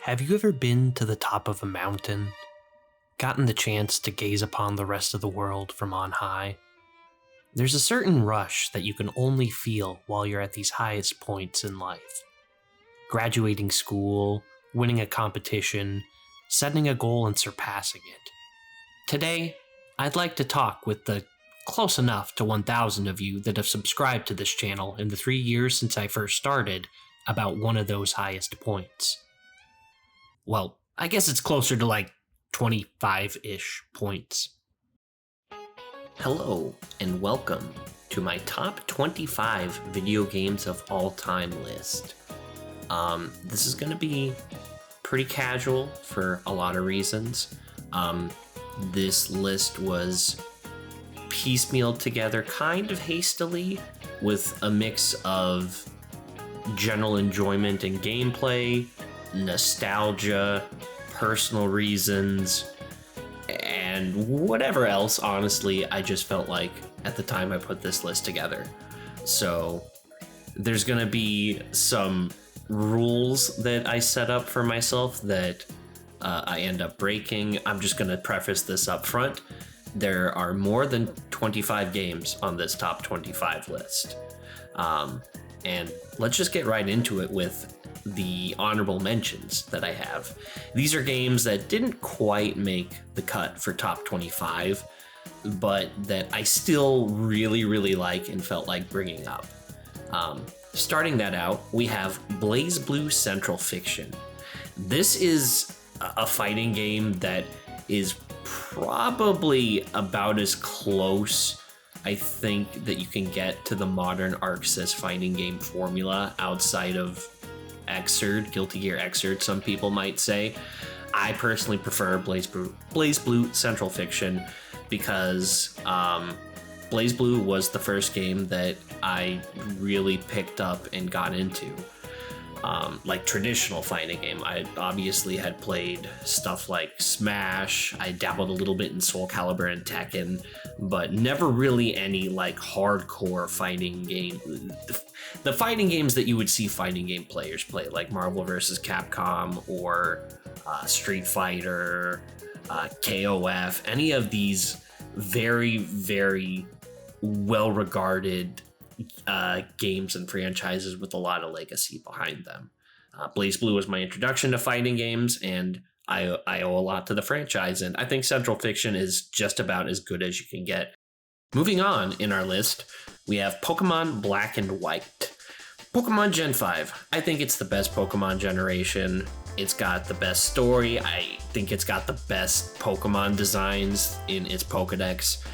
Have you ever been to the top of a mountain, gotten the chance to gaze upon the rest of the world from on high? There's a certain rush that you can only feel while you're at these highest points in life. Graduating school, winning a competition, setting a goal and surpassing it. Today, I'd like to talk with the close enough to 1,000 of you that have subscribed to this channel in the 3 years since I first started about one of those highest points. Well, I guess it's closer to like 25-ish points. Hello, and welcome to my top 25 video games of all time list. This is going to be pretty casual for a lot of reasons. This list was piecemealed together kind of hastily with a mix of general enjoyment and gameplay, nostalgia, personal reasons, and whatever else, honestly, I just felt like at the time I put this list together. So there's going to be some rules that I set up for myself that I end up breaking. I'm just going to preface this up front. There are more than 25 games on this top 25 list. And let's just get right into it with the honorable mentions that I have. These are games that didn't quite make the cut for top 25, but that I still really like and felt like bringing up. Starting that out, we have BlazBlue Central Fiction. This is a fighting game that is probably about as close, I think, that you can get to the modern ArcSys fighting game formula outside of Xrd, Guilty Gear Xrd, some people might say. I personally prefer BlazBlue Central Fiction because BlazBlue was the first game that I really picked up and got into. Like traditional fighting game. I obviously had played stuff like Smash. I dabbled a little bit in Soul Calibur and Tekken, but never really any like hardcore fighting game. The fighting games that you would see fighting game players play, like Marvel vs. Capcom or Street Fighter, KOF, any of these very well-regarded games and franchises with a lot of legacy behind them. BlazBlue was my introduction to fighting games, and I owe a lot to the franchise, and I think Central Fiction is just about as good as you can get. Moving on in our list, we have Pokemon Black and White. Pokemon Gen 5. I think it's the best Pokemon generation. It's got the best story. I think it's got the best Pokemon designs in its Pokedex.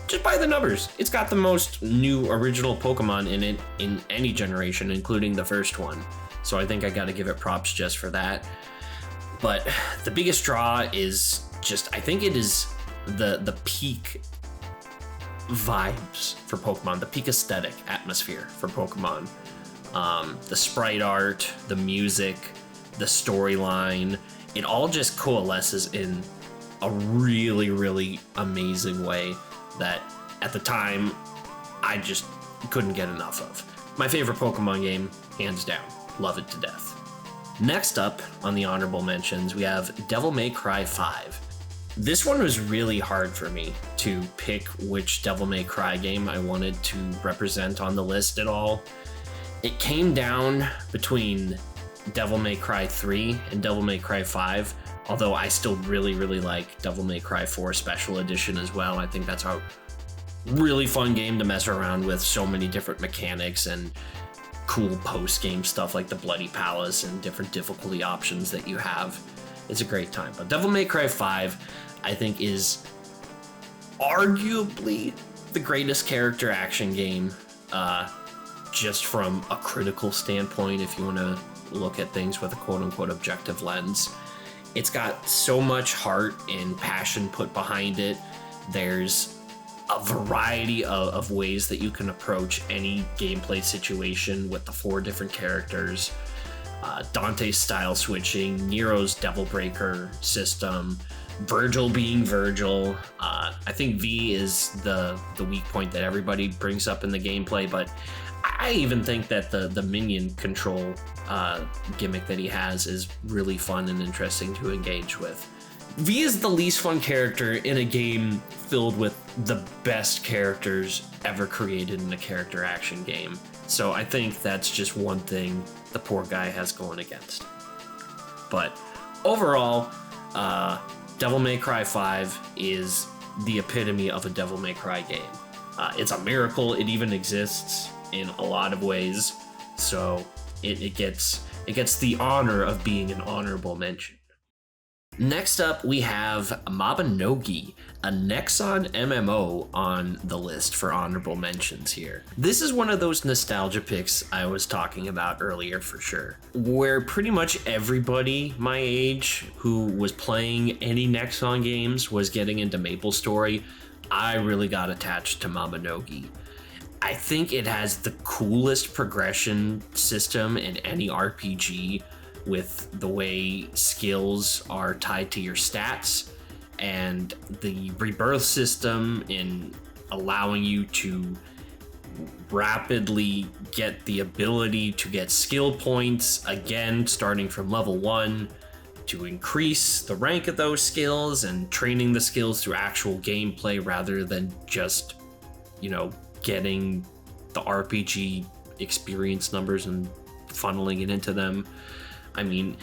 Just by the numbers, it's got the most new original Pokemon in it in any generation, including the first one. So I think I gotta give it props just for that. But the biggest draw is just, I think it is the peak vibes for Pokemon, the peak aesthetic atmosphere for Pokemon. The sprite art, the music, the storyline, it all just coalesces in a really amazing way that at the time I just couldn't get enough of. My favorite Pokemon game, hands down. Love it to death. Next up on the honorable mentions, we have Devil May Cry 5. This one was really hard for me to pick which Devil May Cry game I wanted to represent on the list at all. It came down between Devil May Cry 3 and Devil May Cry 5, although I still really like Devil May Cry 4 Special Edition as well. I think that's a really fun game to mess around with, so many different mechanics and cool post-game stuff like the Bloody Palace and different difficulty options that you have. It's a great time. But Devil May Cry 5, I think, is arguably the greatest character action game, just from a critical standpoint, if you want to look at things with a quote-unquote objective lens. It's got so much heart and passion put behind it. There's a variety of ways that you can approach any gameplay situation with the 4 different characters. Dante's style switching, Nero's Devil Breaker system, Virgil being Virgil. I think V is the weak point that everybody brings up in the gameplay, but I even think that the minion control gimmick that he has is really fun and interesting to engage with. V is the least fun character in a game filled with the best characters ever created in a character action game. So I think that's just one thing the poor guy has going against. But overall, Devil May Cry 5 is the epitome of a Devil May Cry game. It's a miracle it even exists in a lot of ways, so it gets the honor of being an honorable mention. Next up, we have Mabinogi, a Nexon MMO on the list for honorable mentions here. This is one of those nostalgia picks I was talking about earlier for sure, where pretty much everybody my age who was playing any Nexon games was getting into MapleStory. I really got attached to Mabinogi. I think it has the coolest progression system in any RPG, with the way skills are tied to your stats and the rebirth system in allowing you to rapidly get the ability to get skill points, again starting from level 1, to increase the rank of those skills and training the skills through actual gameplay rather than just, getting the RPG experience numbers and funneling it into them. I mean,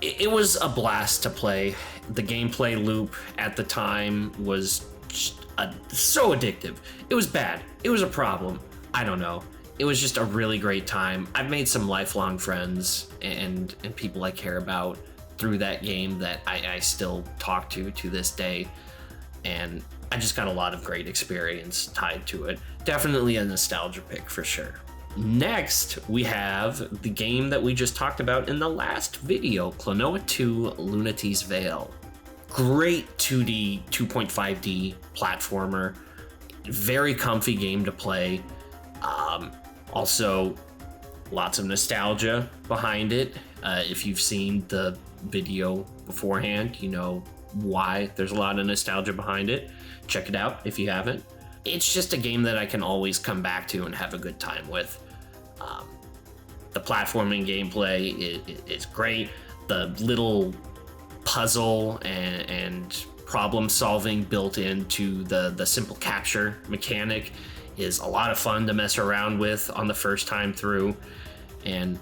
it was a blast to play. The gameplay loop at the time was just so addictive. It was bad. It was a problem. I don't know. It was just a really great time. I've made some lifelong friends and people I care about through that game that I still talk to this day. And I just got a lot of great experience tied to it. Definitely a nostalgia pick for sure. Next, we have the game that we just talked about in the last video, Klonoa 2 Lunity's Veil. Great 2D, 2.5D platformer. Very comfy game to play. Also, lots of nostalgia behind it. If you've seen the video beforehand, you know why there's a lot of nostalgia behind it. Check it out if you haven't. It's just a game that I can always come back to and have a good time with. The platforming gameplay is great. The little puzzle and problem solving built into the simple capture mechanic is a lot of fun to mess around with on the first time through. And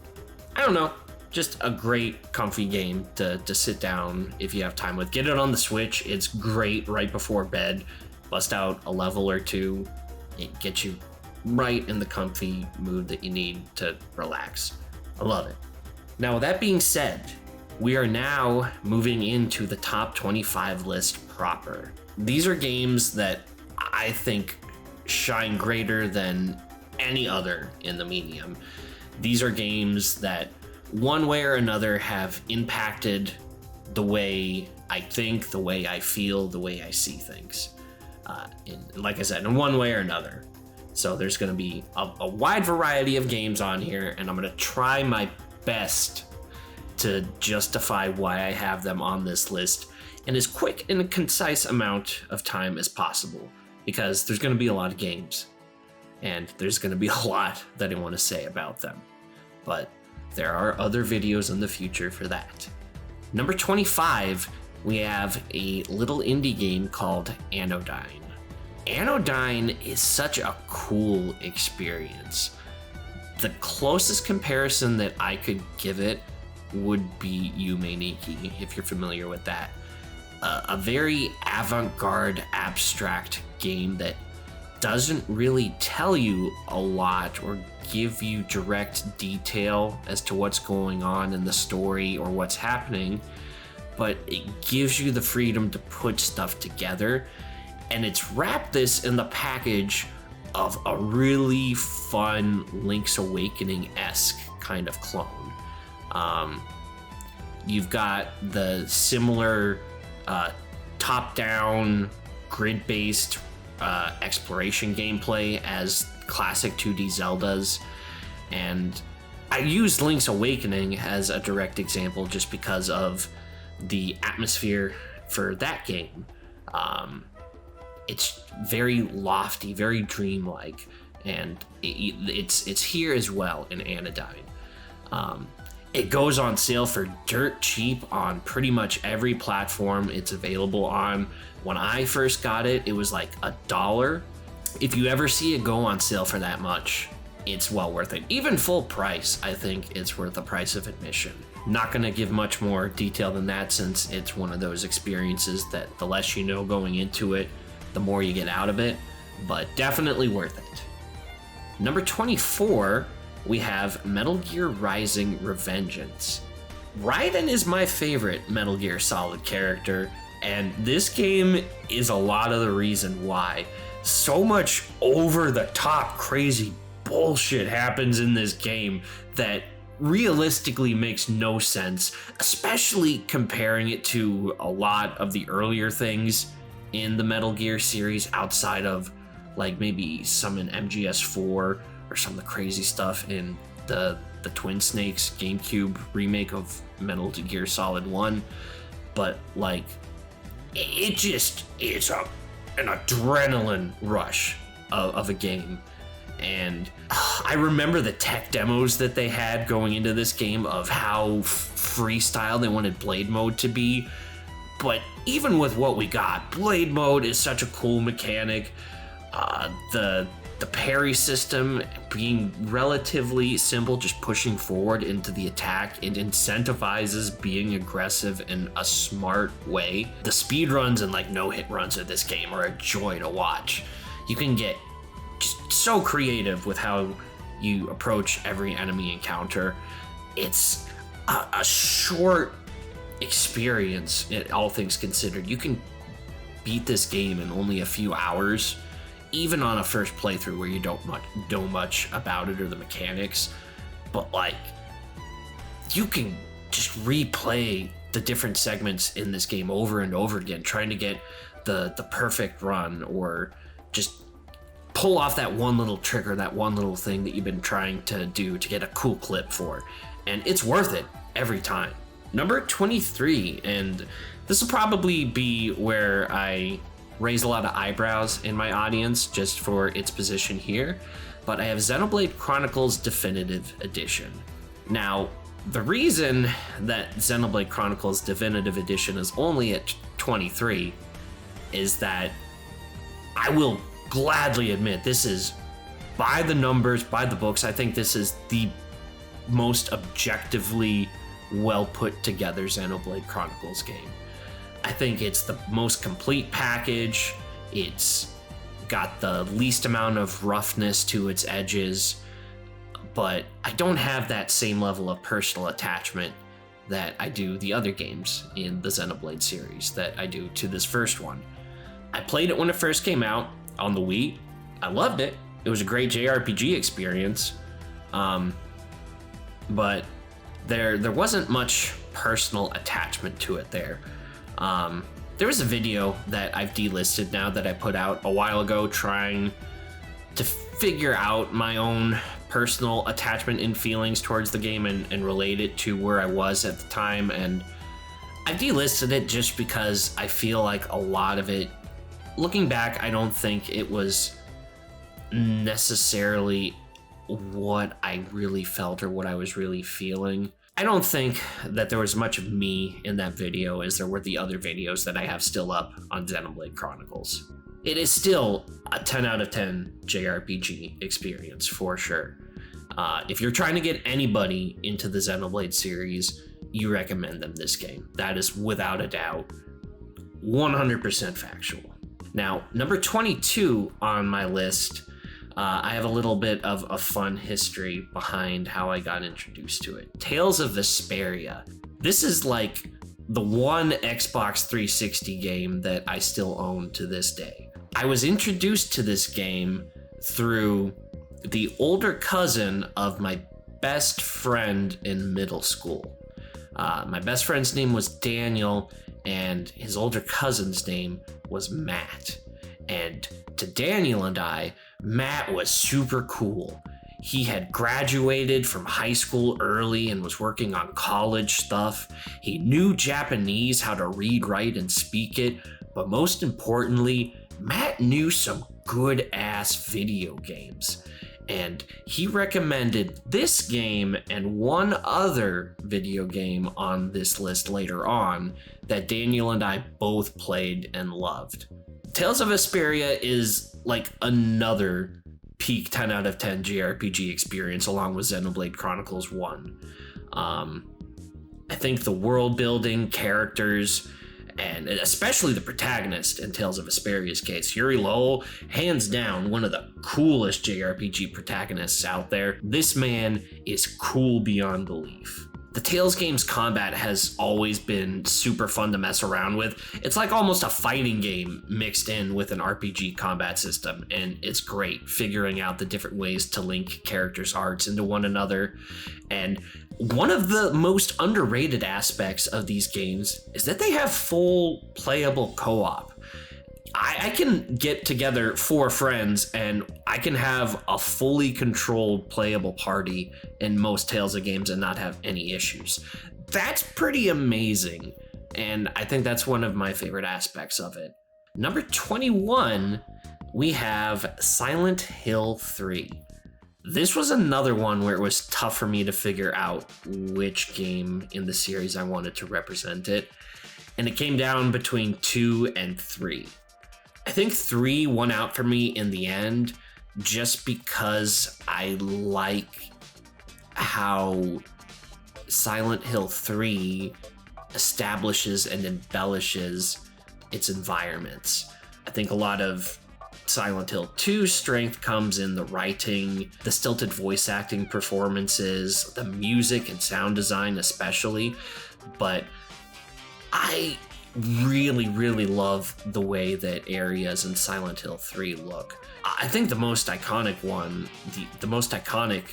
I don't know, just a great comfy game to sit down if you have time with. Get it on the Switch. It's great right before bed. Bust out a level or two. It gets you right in the comfy mood that you need to relax. I love it. Now, with that being said, we are now moving into the top 25 list proper. These are games that I think shine greater than any other in the medium. These are games that one way or another have impacted the way I think, the way I feel, the way I see things. Like I said, in one way or another. So there's going to be a wide variety of games on here, and I'm going to try my best to justify why I have them on this list in as quick and a concise amount of time as possible, because there's going to be a lot of games, and there's going to be a lot that I want to say about them. But there are other videos in the future for that. Number 25, we have a little indie game called Anodyne. Anodyne is such a cool experience. The closest comparison that I could give it would be Yume Nikki, if you're familiar with that. A very avant-garde, abstract game that doesn't really tell you a lot or give you direct detail as to what's going on in the story or what's happening, but it gives you the freedom to put stuff together. And it's wrapped this in the package of a really fun Link's Awakening-esque kind of clone. You've got the similar top-down, grid-based exploration gameplay as classic 2D Zeldas. And I used Link's Awakening as a direct example just because of the atmosphere for that game. It's very lofty, very dreamlike. and it's here as well in Anodyne. It goes on sale for dirt cheap on pretty much every platform it's available on. When I first got it, it was like $1. If you ever see it go on sale for that much, it's well worth it. Even full price, I think it's worth the price of admission. Not gonna give much more detail than that, since it's one of those experiences that the less you know going into it, the more you get out of it, but definitely worth it. Number 24, we have Metal Gear Rising Revengeance. Raiden is my favorite Metal Gear Solid character, and this game is a lot of the reason why. So much over-the-top crazy bullshit happens in this game that realistically makes no sense, especially comparing it to a lot of the earlier things in the Metal Gear series outside of like maybe some in MGS4 or some of the crazy stuff in the Twin Snakes GameCube remake of Metal Gear Solid 1. But like, it just is an adrenaline rush of a game. And I remember the tech demos that they had going into this game of how freestyle they wanted Blade Mode to be. But even with what we got, Blade Mode is such a cool mechanic. The parry system being relatively simple, just pushing forward into the attack, it incentivizes being aggressive in a smart way. The speed runs and like no hit runs of this game are a joy to watch. You can get just so creative with how you approach every enemy encounter. It's a short experience, all things considered. You can beat this game in only a few hours, even on a first playthrough where you don't know much about it or the mechanics. But like, you can just replay the different segments in this game over and over again, trying to get the perfect run, or just pull off that one little trigger, that one little thing that you've been trying to do to get a cool clip for. And it's worth it every time. Number 23, and this will probably be where I raise a lot of eyebrows in my audience just for its position here, but I have Xenoblade Chronicles Definitive Edition. Now, the reason that Xenoblade Chronicles Definitive Edition is only at 23 is that I will gladly admit this is, by the numbers, by the books, I think this is the most objectively well put together Xenoblade Chronicles game. I think it's the most complete package. It's got the least amount of roughness to its edges, but I don't have that same level of personal attachment that I do the other games in the Xenoblade series that I do to this first one. I played it when it first came out on the Wii. I loved it. It was a great JRPG experience. But there wasn't much personal attachment to it there. There was a video that I've delisted now that I put out a while ago trying to figure out my own personal attachment and feelings towards the game and relate it to where I was at the time. And I delisted it just because I feel like a lot of it, looking back, I don't think it was necessarily what I really felt or what I was really feeling. I don't think that there was much of me in that video as there were the other videos that I have still up on Xenoblade Chronicles. It is still a 10 out of 10 JRPG experience for sure. If you're trying to get anybody into the Xenoblade series, you recommend them this game. That is without a doubt 100% factual. Now, number 22 on my list, I have a little bit of a fun history behind how I got introduced to it. Tales of Vesperia. This is like the one Xbox 360 game that I still own to this day. I was introduced to this game through the older cousin of my best friend in middle school. My best friend's name was Daniel, and his older cousin's name was Matt. And to Daniel and I, Matt was super cool. He had graduated from high school early and was working on college stuff. He knew Japanese, how to read, write, and speak it. But most importantly, Matt knew some good ass video games. And he recommended this game and one other video game on this list later on that Daniel and I both played and loved. Tales of Vesperia is like another peak 10 out of 10 JRPG experience along with Xenoblade Chronicles 1. I think the world building, characters, and especially the protagonist in Tales of Vesperia's case, Yuri Lowell, hands down one of the coolest JRPG protagonists out there. This man is cool beyond belief. The Tales game's combat has always been super fun to mess around with. It's like almost a fighting game mixed in with an RPG combat system, and it's great figuring out the different ways to link characters' arts into one another. And one of the most underrated aspects of these games is that they have full playable co-op. I can get together 4 friends and I can have a fully controlled playable party in most Tales of games and not have any issues. That's pretty amazing, and I think that's one of my favorite aspects of it. Number 21, we have Silent Hill 3. This was another one where it was tough for me to figure out which game in the series I wanted to represent it, and it came down between 2 and 3. I think 3 won out for me in the end just because I like how Silent Hill 3 establishes and embellishes its environments. I think a lot of Silent Hill 2's strength comes in the writing, the stilted voice acting performances, the music and sound design especially, but I really love the way that areas in Silent Hill 3 look. I think the most iconic one, the most iconic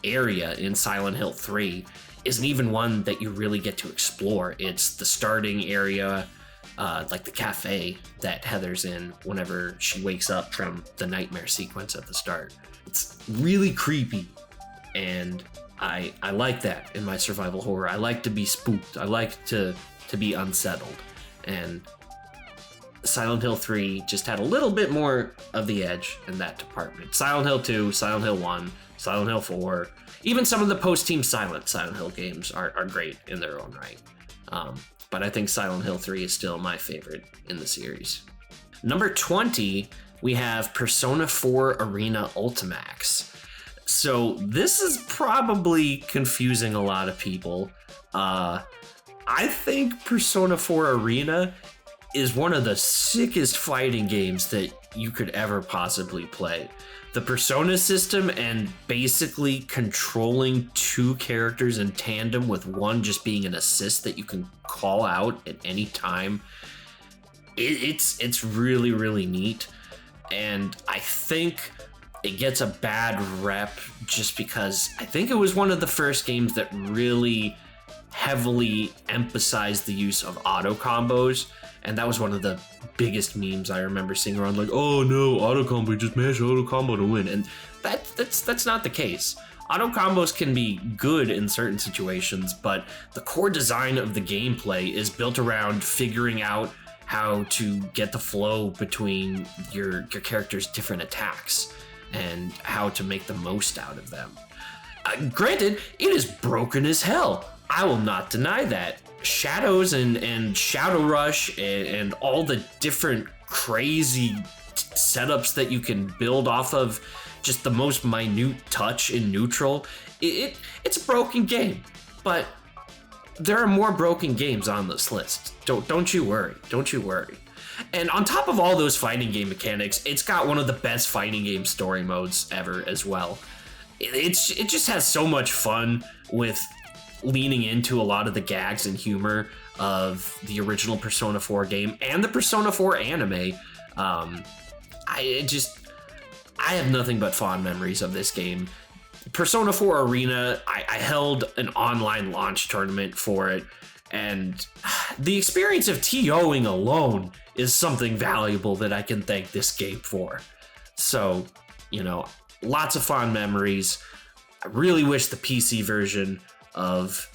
area in Silent Hill 3 isn't even one that you really get to explore. It's the starting area, like the cafe that Heather's in whenever she wakes up from the nightmare sequence at the start. It's really creepy, and I like that in my survival horror. I like to be spooked. I like to be unsettled. And Silent Hill 3 just had a little bit more of the edge in that department. Silent Hill 2, Silent Hill 1, Silent Hill 4, even some of the post-Team Silent Hill games are great in their own right. But I think Silent Hill 3 is still my favorite in the series. Number 20, we have Persona 4 Arena Ultimax. So this is probably confusing a lot of people. I think Persona 4 Arena is one of the sickest fighting games that you could ever possibly play. The Persona system and basically controlling 2 characters in tandem with one just being an assist that you can call out at any time. It's really neat, and I think it gets a bad rep just because I think it was one of the first games that really heavily emphasized the use of auto combos, and that was one of the biggest memes I remember seeing around, like, oh no, auto combo, just mash auto combo to win. And that's not the case. Auto combos can be good in certain situations, but the core design of the gameplay is built around figuring out how to get the flow between your character's different attacks and how to make the most out of them. Granted, it is broken as hell. I will not deny that. Shadows and Shadow Rush and all the different crazy setups that you can build off of just the most minute touch in neutral. It's a broken game, but there are more broken games on this list. Don't you worry. Don't you worry. And on top of all those fighting game mechanics, it's got one of the best fighting game story modes ever as well. It just has so much fun with leaning into a lot of the gags and humor of the original Persona 4 game and the Persona 4 anime. I have nothing but fond memories of this game. Persona 4 Arena, I held an online launch tournament for it, and the experience of TOing alone is something valuable that I can thank this game for. So, lots of fond memories. I really wish the PC version of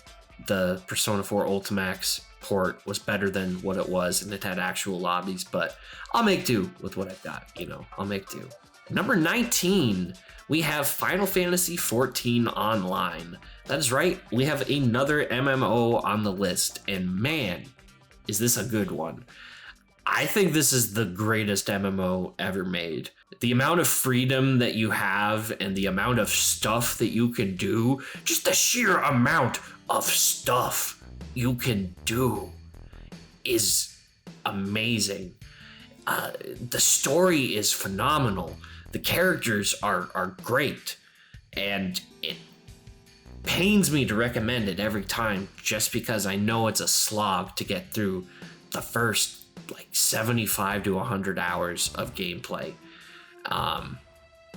the Persona 4 Ultimax port was better than what it was, and it had actual lobbies, but I'll make do with what I've got, I'll make do. Number 19, we have Final Fantasy XIV Online. That is right, we have another MMO on the list, and man, is this a good one. I think this is the greatest MMO ever made. The amount of freedom that you have and the amount of stuff that you can do, just the sheer amount of stuff you can do is amazing. The story is phenomenal. The characters are great, and it pains me to recommend it every time just because I know it's a slog to get through the first 75 to 100 hours of gameplay.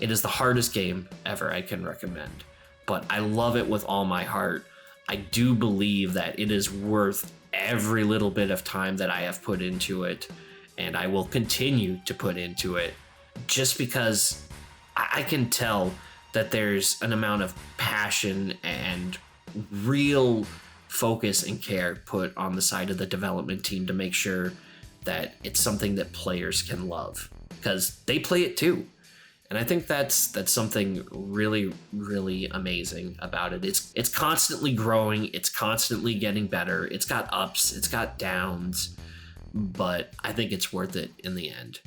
It is the hardest game ever I can recommend, but I love it with all my heart. I do believe that it is worth every little bit of time that I have put into it, and I will continue to put into it just because I can tell that there's an amount of passion and real focus and care put on the side of the development team to make sure that it's something that players can love, because they play it too. And I think that's something really, really amazing about it. It's constantly growing, it's constantly getting better, it's got ups, it's got downs, but I think it's worth it in the end.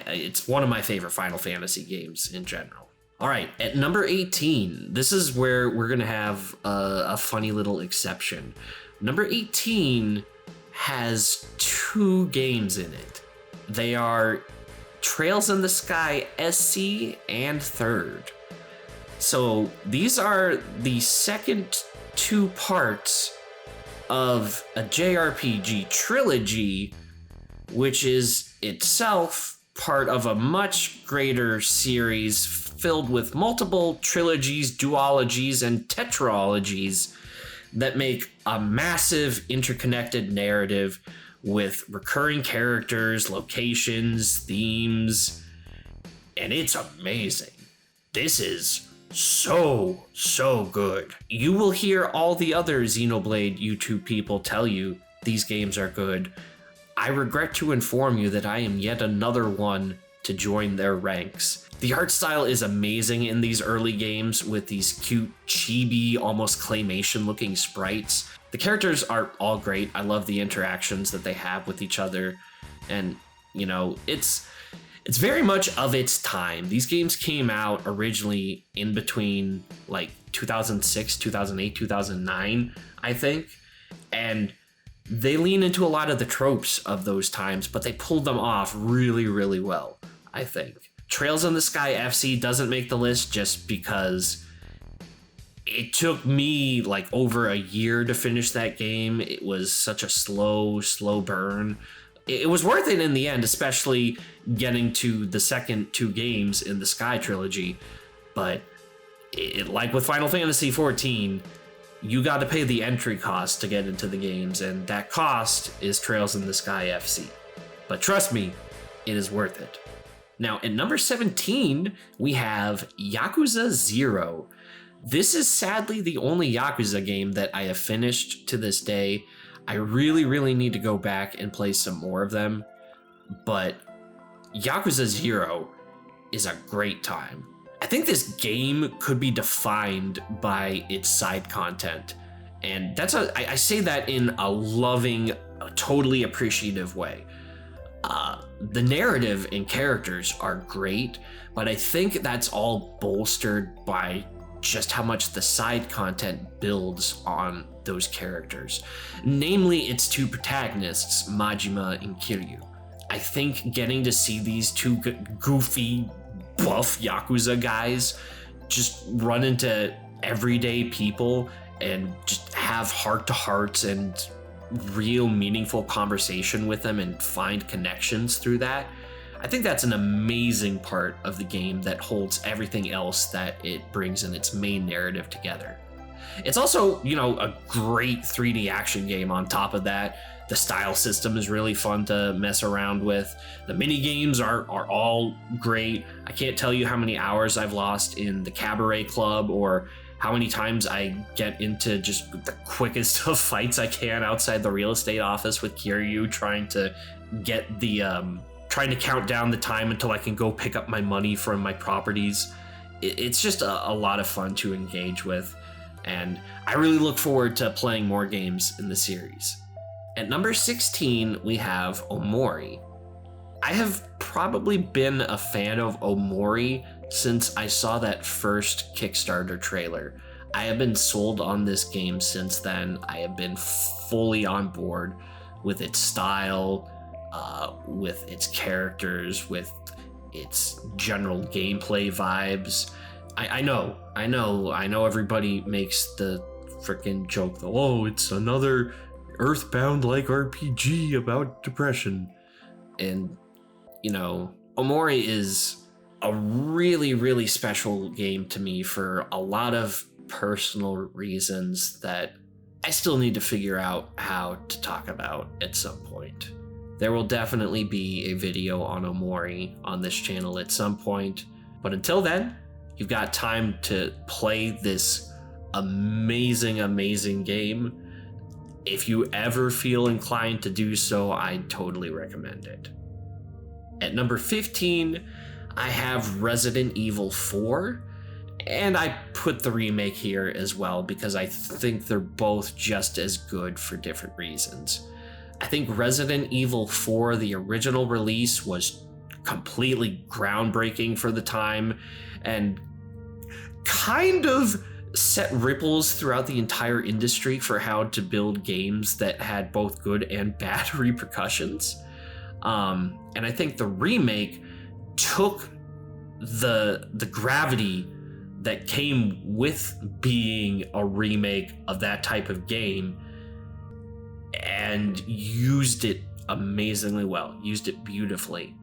It's one of my favorite Final Fantasy games in general. All right, at number 18, this is where we're gonna have a funny little exception. Number 18 has 2 games in it. They are Trails in the Sky SC and Third. So these are the second 2 parts of a JRPG trilogy, which is itself part of a much greater series filled with multiple trilogies, duologies, and tetralogies that make a massive interconnected narrative with recurring characters, locations, themes, and it's amazing. This is so good. You will hear all the other Xenoblade YouTube people tell you these games are good. I regret to inform you that I am yet another one to join their ranks. The art style is amazing in these early games with these cute, chibi, almost claymation looking sprites. The characters are all great. I love the interactions that they have with each other. And, it's very much of its time. These games came out originally in between 2006, 2008, 2009, I think. And they lean into a lot of the tropes of those times, but they pulled them off really, really well, I think. Trails in the Sky FC doesn't make the list just because it took me over a year to finish that game. It was such a slow burn. It was worth it in the end, especially getting to the second 2 games in the Sky trilogy. But like with Final Fantasy XIV, you got to pay the entry cost to get into the games, and that cost is Trails in the Sky FC. But trust me, it is worth it. Now, at number 17, we have Yakuza 0. This is sadly the only Yakuza game that I have finished to this day. I really, really need to go back and play some more of them, but Yakuza 0 is a great time. I think this game could be defined by its side content, and I say that in a loving, totally appreciative way. The narrative and characters are great, but I think that's all bolstered by just how much the side content builds on those characters. Namely, its 2 protagonists, Majima and Kiryu. I think getting to see these 2 goofy, buff Yakuza guys just run into everyday people and just have heart-to-hearts and real meaningful conversation with them and find connections through that. I think that's an amazing part of the game that holds everything else that it brings in its main narrative together. It's also, a great 3D action game on top of that. The style system is really fun to mess around with. The mini games are all great. I can't tell you how many hours I've lost in the Cabaret Club or how many times I get into just the quickest of fights I can outside the real estate office with Kiryu, trying to get the trying to count down the time until I can go pick up my money from my properties. It's just a lot of fun to engage with, and I really look forward to playing more games in the series. At number 16, we have Omori. I have probably been a fan of Omori since I saw that first Kickstarter trailer. I have been sold on this game since then. I have been fully on board with its style, with its characters, with its general gameplay vibes. I know everybody makes the freaking joke though, oh, it's another Earthbound-like RPG about depression. And, you know, Omori is a really, really special game to me for a lot of personal reasons that I still need to figure out how to talk about at some point. There will definitely be a video on Omori on this channel at some point, but until then, you've got time to play this amazing, amazing game. If you ever feel inclined to do so, I totally recommend it. At number 15, I have Resident Evil 4, and I put the remake here as well because I think they're both just as good for different reasons. I think Resident Evil 4, the original release, was completely groundbreaking for the time and kind of set ripples throughout the entire industry for how to build games that had both good and bad repercussions. And I think the remake took the gravity that came with being a remake of that type of game and used it amazingly well, used it beautifully.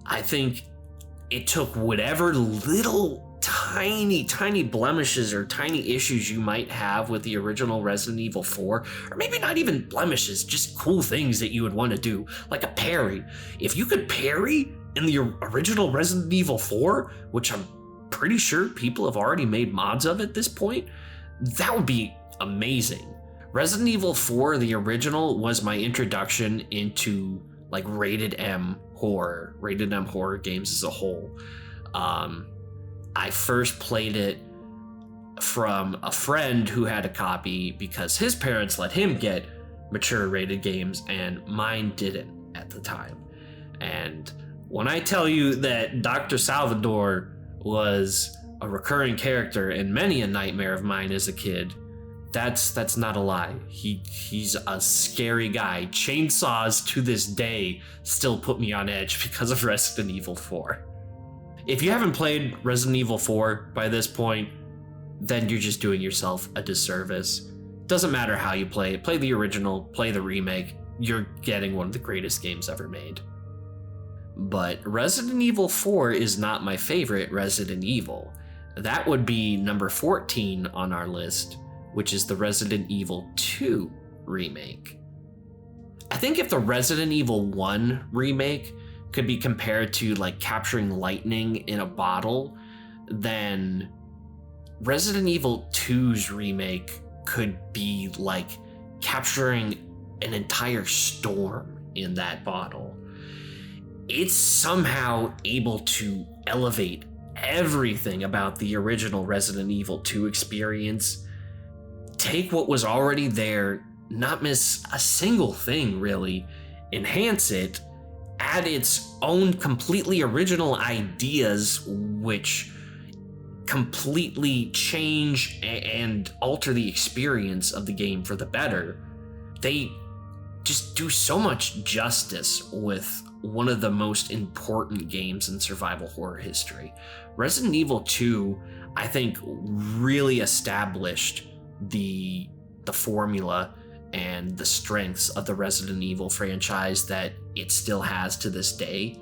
I think it took whatever little tiny blemishes or tiny issues you might have with the original Resident Evil 4, or maybe not even blemishes, just cool things that you would want to do, like a parry. If you could parry in the original Resident Evil 4, which I'm pretty sure people have already made mods of at this point, that would be amazing. Resident Evil 4, the original, was my introduction into like rated M horror games as a whole. I first played it from a friend who had a copy because his parents let him get mature rated games and mine didn't at the time. And when I tell you that Dr. Salvador was a recurring character in many a nightmare of mine as a kid, that's not a lie. He's a scary guy. Chainsaws to this day still put me on edge because of Resident Evil 4. If you haven't played Resident Evil 4 by this point, then you're just doing yourself a disservice. Doesn't matter how you play it. Play the original, play the remake. You're getting one of the greatest games ever made. But Resident Evil 4 is not my favorite Resident Evil. That would be number 14 on our list, which is the Resident Evil 2 remake. I think if the Resident Evil 1 remake could be compared to like capturing lightning in a bottle, then Resident Evil 2's remake could be like capturing an entire storm in that bottle. It's somehow able to elevate everything about the original Resident Evil 2 experience, take what was already there, not miss a single thing really, enhance it, add its own completely original ideas which completely change and alter the experience of the game for the better. They just do so much justice with one of the most important games in survival horror history. Resident Evil 2, I think, really established the formula and the strengths of the Resident Evil franchise that it still has to this day.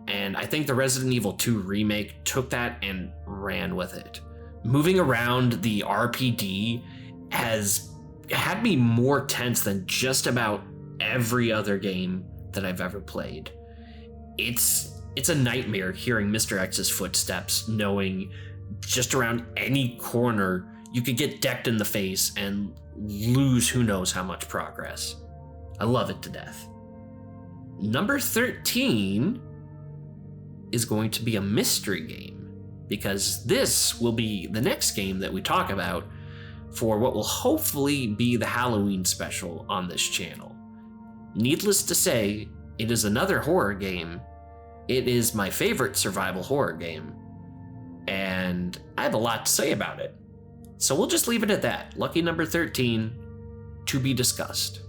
And I think the Resident Evil 2 remake took that and ran with it. Moving around the RPD has had me more tense than just about every other game that I've ever played. It's a nightmare hearing Mr. X's footsteps, knowing just around any corner you could get decked in the face and lose who knows how much progress. I love it to death. Number 13 is going to be a mystery game, because this will be the next game that we talk about for what will hopefully be the Halloween special on this channel. Needless to say, it is another horror game. It is my favorite survival horror game, and I have a lot to say about it. So we'll just leave it at that. Lucky number 13, to be discussed.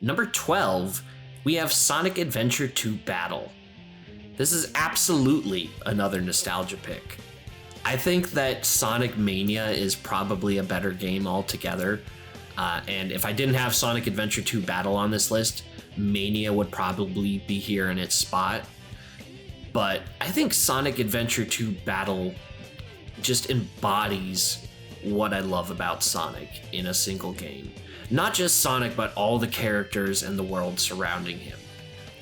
Number 12, we have Sonic Adventure 2 Battle. This is absolutely another nostalgia pick. I think that Sonic Mania is probably a better game altogether. And if I didn't have Sonic Adventure 2 Battle on this list, Mania would probably be here in its spot. But I think Sonic Adventure 2 Battle just embodies what I love about Sonic in a single game. Not just Sonic, but all the characters and the world surrounding him.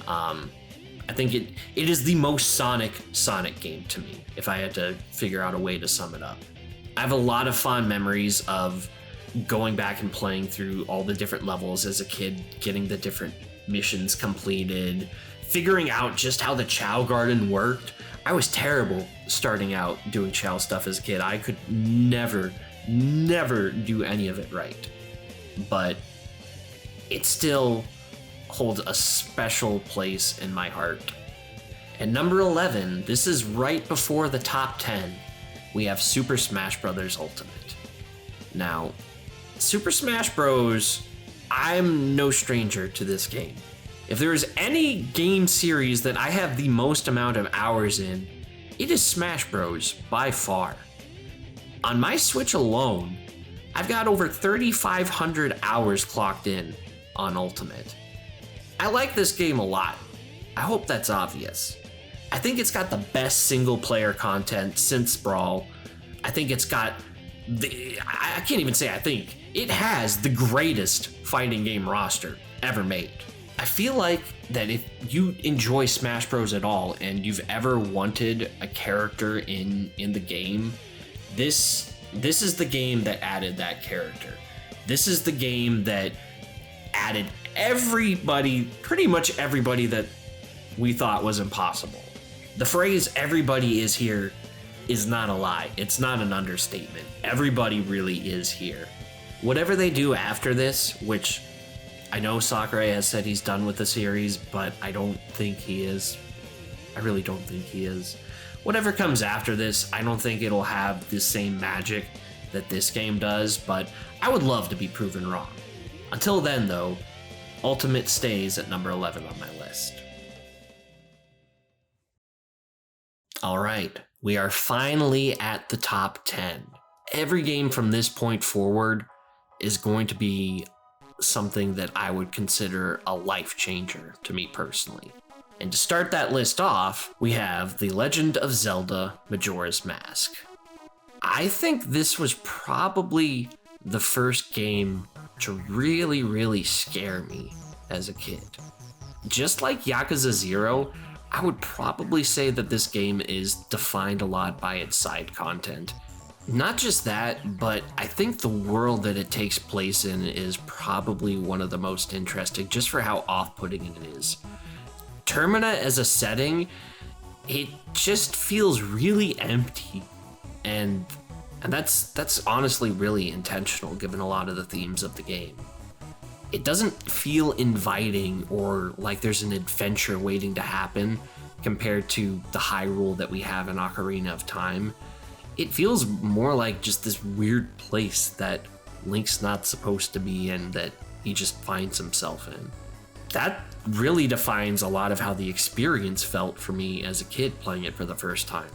I think it is the most Sonic game to me, if I had to figure out a way to sum it up. I have a lot of fond memories of going back and playing through all the different levels as a kid, getting the different missions completed, figuring out just how the Chow Garden worked. I was terrible starting out doing Chow stuff as a kid. I could never do any of it right. But it still holds a special place in my heart. And number 11, this is right before the top 10, we have Super Smash Bros. Ultimate. Now, Super Smash Bros., I'm no stranger to this game. If there is any game series that I have the most amount of hours in, it is Smash Bros. By far. On my Switch alone, I've got over 3,500 hours clocked in on Ultimate. I like this game a lot. I hope that's obvious. I think it's got the best single player content since Brawl. I think it's got I can't even say I think. It has the greatest fighting game roster ever made. I feel like that if you enjoy Smash Bros at all and you've ever wanted a character in the game, this is the game that added that character. This is the game that added pretty much everybody that we thought was impossible. The phrase "everybody is here" is not a lie. It's not an understatement. Everybody really is here. Whatever they do after this, which I know Sakurai has said he's done with the series, but I don't think he is. I really don't think he is. Whatever comes after this, I don't think it'll have the same magic that this game does, but I would love to be proven wrong. Until then, though, Ultimate stays at number 11 on my list. All right, we are finally at the top 10. Every game from this point forward is going to be something that I would consider a life changer to me personally. And to start that list off, we have The Legend of Zelda Majora's Mask. I think this was probably the first game to really scare me as a kid. Just like Yakuza 0, I would probably say that this game is defined a lot by its side content. Not just that, but I think the world that it takes place in is probably one of the most interesting, just for how off-putting it is. Termina as a setting, it just feels really empty, and that's honestly really intentional given a lot of the themes of the game. It doesn't feel inviting or like there's an adventure waiting to happen compared to the Hyrule that we have in Ocarina of Time. It feels more like just this weird place that Link's not supposed to be in, that he just finds himself in. That really defines a lot of how the experience felt for me as a kid playing it for the first time.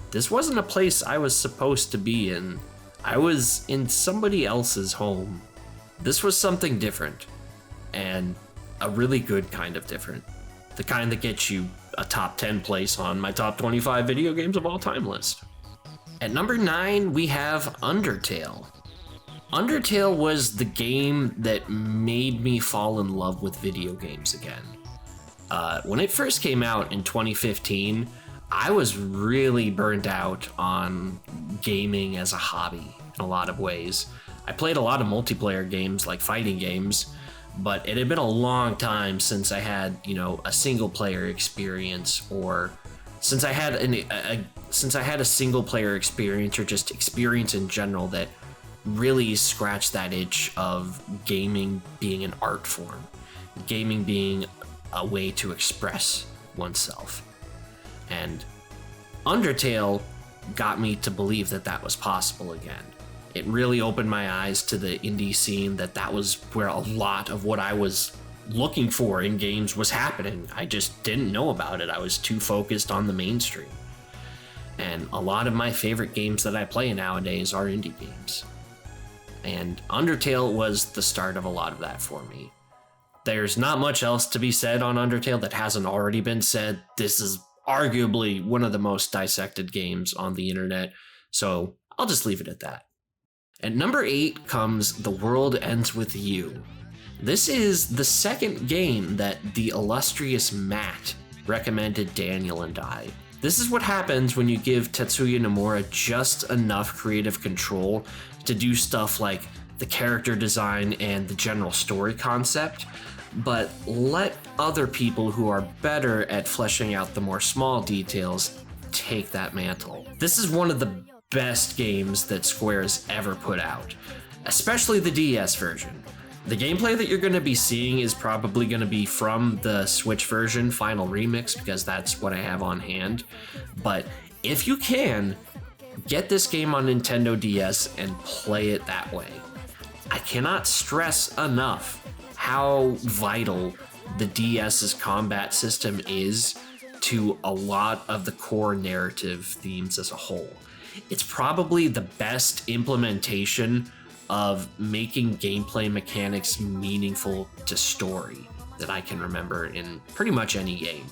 This wasn't a place I was supposed to be in. I was in somebody else's home. This was something different, and a really good kind of different. The kind that gets you a top 10 place on my top 25 video games of all time list. At number 9, we have Undertale. Undertale was the game that made me fall in love with video games again. When it first came out in 2015, I was really burned out on gaming as a hobby in a lot of ways. I played a lot of multiplayer games like fighting games, but it had been a long time since I had, a single player experience, or since I had a single player experience, or just experience in general, that really scratched that itch of gaming being an art form, gaming being a way to express oneself. And Undertale got me to believe that that was possible again. It really opened my eyes to the indie scene, that was where a lot of what I was looking for in games was happening. I just didn't know about it. I was too focused on the mainstream. And a lot of my favorite games that I play nowadays are indie games. And Undertale was the start of a lot of that for me. There's not much else to be said on Undertale that hasn't already been said. This is arguably one of the most dissected games on the internet, so I'll just leave it at that. At number 8 comes The World Ends With You. This is the second game that the illustrious Matt recommended Daniel and I. This is what happens when you give Tetsuya Nomura just enough creative control to do stuff like the character design and the general story concept, but let other people who are better at fleshing out the more small details take that mantle. This is one of the best games that Square has ever put out, especially the DS version. The gameplay that you're going to be seeing is probably going to be from the Switch version Final Remix, because that's what I have on hand. But if you can, get this game on Nintendo DS and play it that way. I cannot stress enough how vital the DS's combat system is to a lot of the core narrative themes as a whole. It's probably the best implementation of making gameplay mechanics meaningful to story that I can remember in pretty much any game.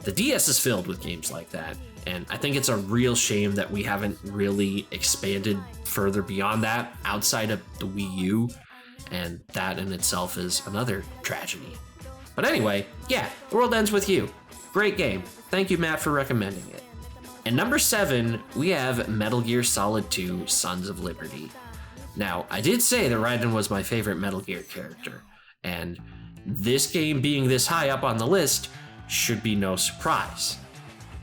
The DS is filled with games like that, and I think it's a real shame that we haven't really expanded further beyond that outside of the Wii U, and that in itself is another tragedy. But anyway, yeah, The World Ends With You. Great game. Thank you, Matt, for recommending it. At number 7, we have Metal Gear Solid 2 Sons of Liberty. Now, I did say that Raiden was my favorite Metal Gear character, and this game being this high up on the list should be no surprise.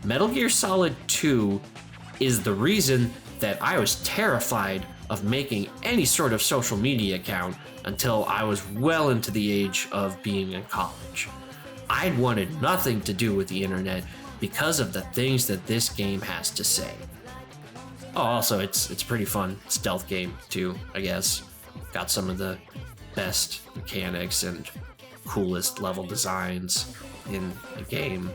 Metal Gear Solid 2 is the reason that I was terrified of making any sort of social media account until I was well into the age of being in college. I'd wanted nothing to do with the internet because of the things that this game has to say. Oh, also, it's a pretty fun stealth game too, I guess. Got some of the best mechanics and coolest level designs in a game.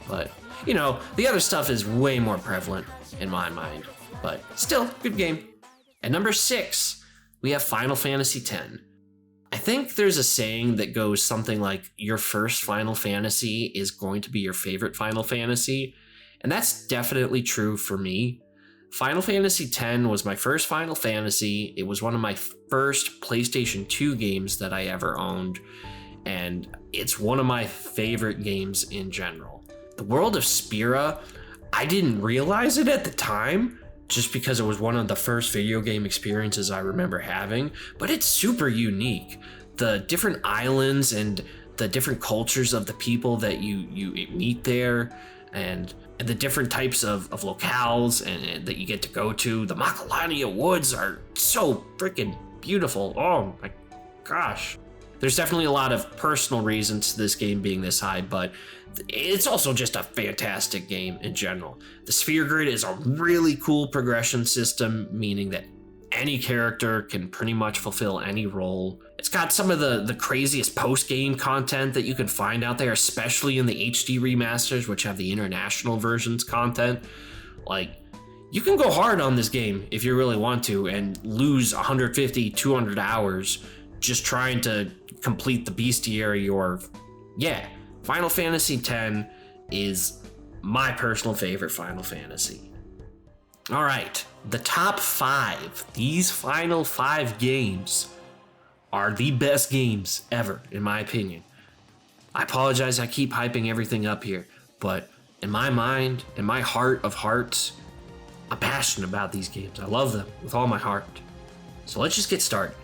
But, the other stuff is way more prevalent in my mind. But still, good game. At number 6, we have Final Fantasy X. I think there's a saying that goes something like, your first Final Fantasy is going to be your favorite Final Fantasy, and that's definitely true for me. Final Fantasy X was my first Final Fantasy. It was one of my first PlayStation 2 games that I ever owned, and it's one of my favorite games in general. The world of Spira, I didn't realize it at the time, just because it was one of the first video game experiences I remember having, but it's super unique. The different islands and the different cultures of the people that you meet there, and the different types of locales and that you get to go to. The Macalania Woods are so freaking beautiful. Oh my gosh. There's definitely a lot of personal reasons to this game being this high, but it's also just a fantastic game in general. The Sphere Grid is a really cool progression system, meaning that any character can pretty much fulfill any role. It's got some of the craziest post-game content that you can find out there, especially in the HD remasters, which have the international versions content. Like, you can go hard on this game if you really want to and lose 150, 200 hours just trying to complete the bestiary, or yeah, Final Fantasy X is my personal favorite Final Fantasy. All right, the top 5. These final 5 games are the best games ever, in my opinion. I apologize, I keep hyping everything up here, but in my mind, in my heart of hearts, I'm passionate about these games. I love them with all my heart. So let's just get started.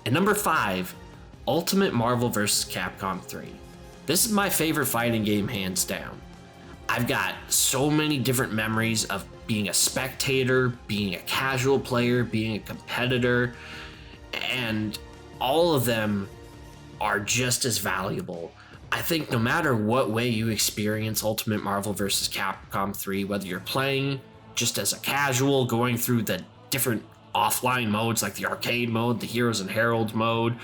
At number 5, Ultimate Marvel vs. Capcom 3. This is my favorite fighting game, hands down. I've got so many different memories of being a spectator, being a casual player, being a competitor, and all of them are just as valuable. I think no matter what way you experience Ultimate Marvel vs. Capcom 3, whether you're playing just as a casual, going through the different offline modes like the arcade mode, the Heroes and Heralds mode,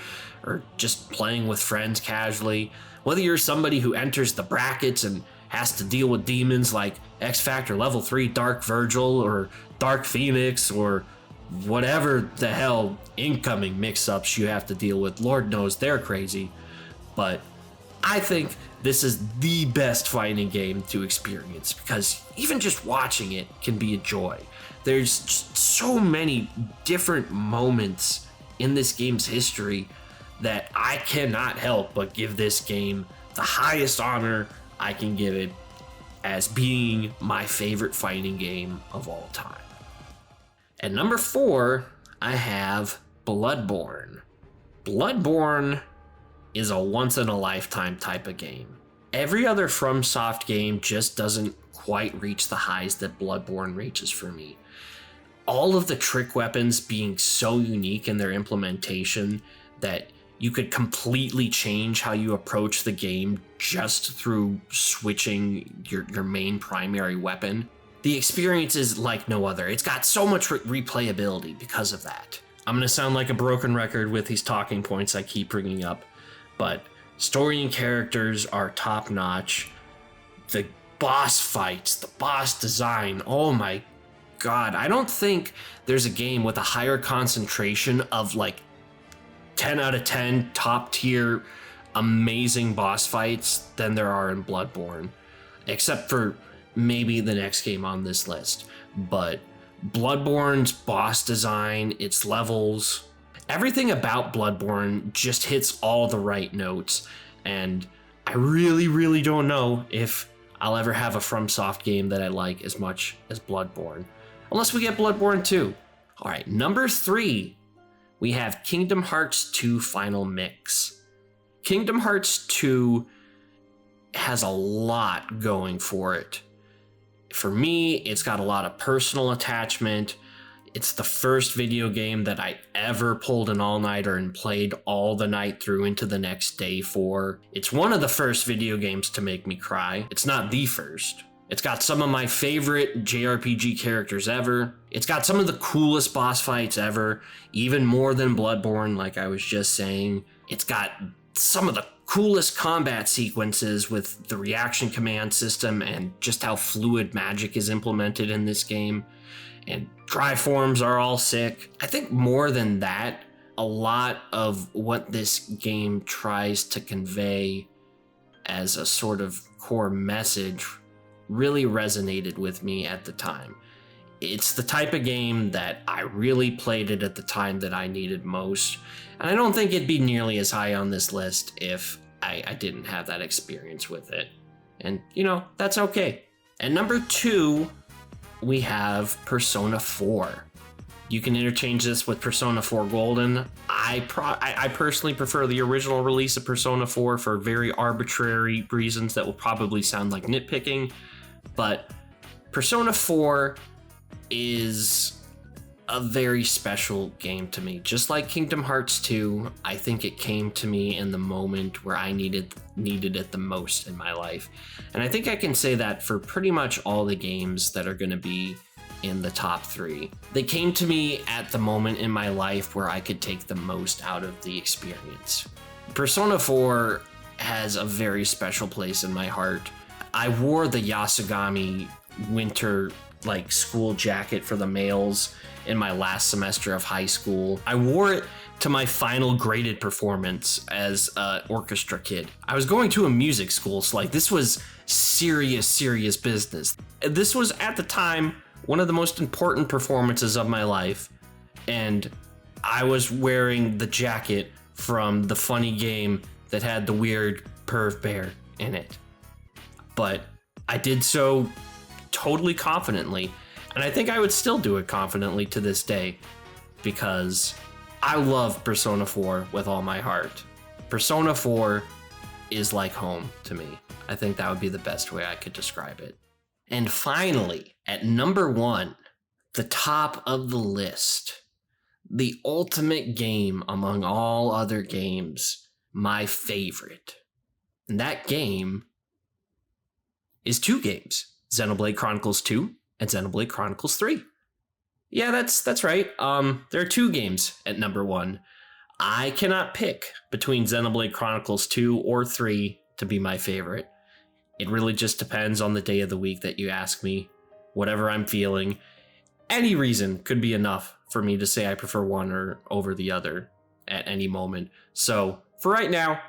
or just playing with friends casually, whether you're somebody who enters the brackets and has to deal with demons like X Factor Level 3 Dark Virgil or Dark Phoenix or whatever the hell incoming mix-ups you have to deal with, Lord knows they're crazy, but I think this is the best fighting game to experience because even just watching it can be a joy. There's just so many different moments in this game's history that I cannot help but give this game the highest honor I can give it as being my favorite fighting game of all time. At number 4, I have Bloodborne. Bloodborne is a once-in-a-lifetime type of game. Every other FromSoft game just doesn't quite reach the highs that Bloodborne reaches for me. All of the trick weapons being so unique in their implementation that you could completely change how you approach the game just through switching your main primary weapon. The experience is like no other. It's got so much replayability because of that. I'm going to sound like a broken record with these talking points I keep bringing up, but story and characters are top notch. The boss fights, the boss design, oh my god. I don't think there's a game with a higher concentration of like 10 out of 10 top tier amazing boss fights than there are in Bloodborne, except for maybe the next game on this list. But Bloodborne's boss design, its levels, everything about Bloodborne just hits all the right notes, and I really don't know if I'll ever have a FromSoft game that I like as much as Bloodborne, unless we get Bloodborne 2. All right, number 3, we have Kingdom Hearts 2 Final Mix. Kingdom Hearts 2 has a lot going for it. For me, it's got a lot of personal attachment. It's the first video game that I ever pulled an all-nighter and played all the night through into the next day for. It's one of the first video games to make me cry. It's not the first. It's got some of my favorite JRPG characters ever. It's got some of the coolest boss fights ever, even more than Bloodborne, like I was just saying. It's got some of the coolest combat sequences with the reaction command system and just how fluid magic is implemented in this game. And dry forms are all sick. I think more than that, a lot of what this game tries to convey as a sort of core message really resonated with me at the time. It's the type of game that I really played it at the time that I needed most, and I don't think it'd be nearly as high on this list if I didn't have that experience with it. And, you know, that's okay. At number 2, we have Persona 4. You can interchange this with Persona 4 Golden. I personally prefer the original release of Persona 4 for very arbitrary reasons that will probably sound like nitpicking, but Persona 4 is a very special game to me. Just like Kingdom Hearts 2, I think it came to me in the moment where I needed it the most in my life. And I think I can say that for pretty much all the games that are going to be in the top 3. They came to me at the moment in my life where I could take the most out of the experience. Persona 4 has a very special place in my heart. I wore the Yasugami winter school jacket for the males in my last semester of high school. I wore it to my final graded performance as an orchestra kid. I was going to a music school, so this was serious business. This was at the time one of the most important performances of my life, and I was wearing the jacket from the funny game that had the weird perv bear in it. But I did so totally confidently, and I think I would still do it confidently to this day, because I love Persona 4 with all my heart. Persona 4 is like home to me. I think that would be the best way I could describe it. And finally, at number 1, the top of the list, the ultimate game among all other games, my favorite. And that game is 2 games, Xenoblade Chronicles 2 and Xenoblade Chronicles 3. Yeah, that's right. There are 2 games at number 1. I cannot pick between Xenoblade Chronicles 2 or 3 to be my favorite. It really just depends on the day of the week that you ask me, whatever I'm feeling. Any reason could be enough for me to say I prefer one or over the other at any moment. So for right now,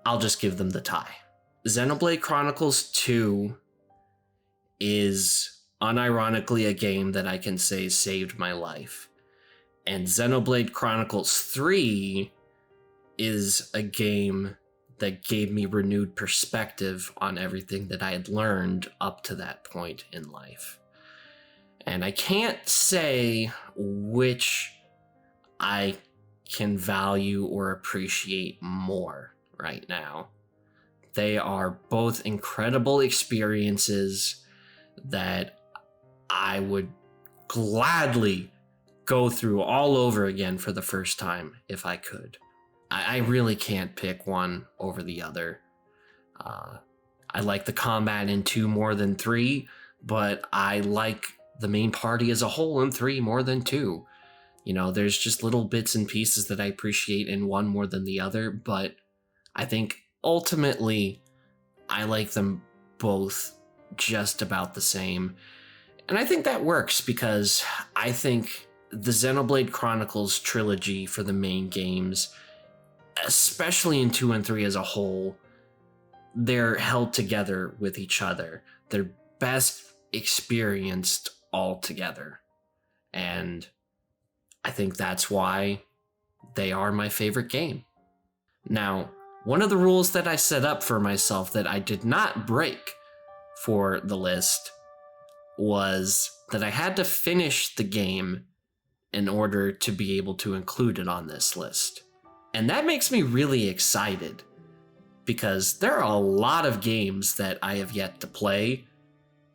I'll just give them the tie. Xenoblade Chronicles 2 is unironically a game that I can say saved my life. And Xenoblade Chronicles 3 is a game that gave me renewed perspective on everything that I had learned up to that point in life. And I can't say which I can value or appreciate more right now. They are both incredible experiences that I would gladly go through all over again for the first time if I could. I really can't pick one over the other. I like the combat in 2 more than 3, but I like the main party as a whole in 3 more than 2. You know, there's just little bits and pieces that I appreciate in one more than the other, but I think ultimately I like them both just about the same. And I think that works because I think the Xenoblade Chronicles trilogy for the main games, especially in 2 and 3 as a whole, they're held together with each other. They're best experienced all together. And I think that's why they are my favorite game. Now, one of the rules that I set up for myself that I did not break for the list was that I had to finish the game in order to be able to include it on this list. And that makes me really excited because there are a lot of games that I have yet to play,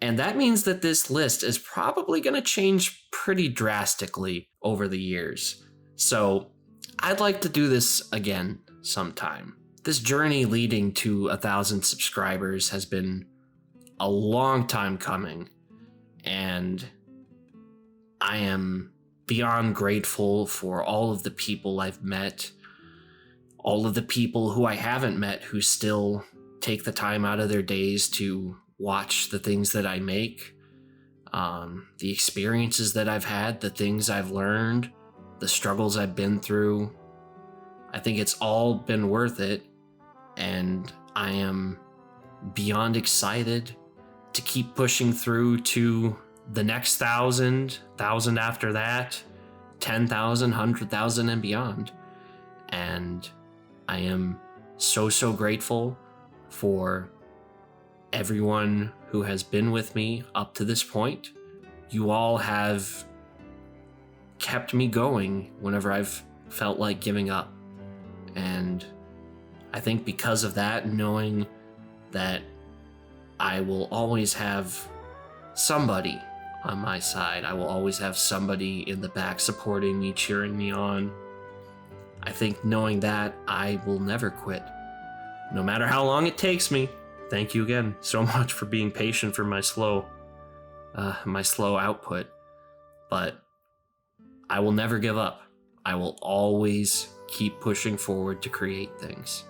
and that means that this list is probably going to change pretty drastically over the years. So I'd like to do this again sometime. This journey leading to 1,000 subscribers has been a long time coming, and I am beyond grateful for all of the people I've met, all of the people who I haven't met who still take the time out of their days to watch the things that I make, the experiences that I've had, the things I've learned, the struggles I've been through. I think it's all been worth it, and I am beyond excited to keep pushing through to the next 1,000 after that, 10,000, 100,000 and beyond. And I am so grateful for everyone who has been with me up to this point. You all have kept me going whenever I've felt like giving up. And I think because of that, knowing that I will always have somebody on my side, I will always have somebody in the back supporting me, cheering me on, I think knowing that I will never quit, no matter how long it takes me. Thank you again so much for being patient for my slow output, but I will never give up. I will always keep pushing forward to create things.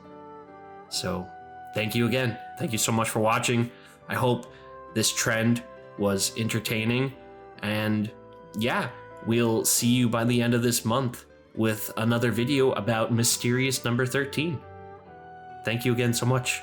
So thank you again. Thank you so much for watching. I hope this trend was entertaining, and yeah, we'll see you by the end of this month with another video about mysterious number 13. Thank you again so much.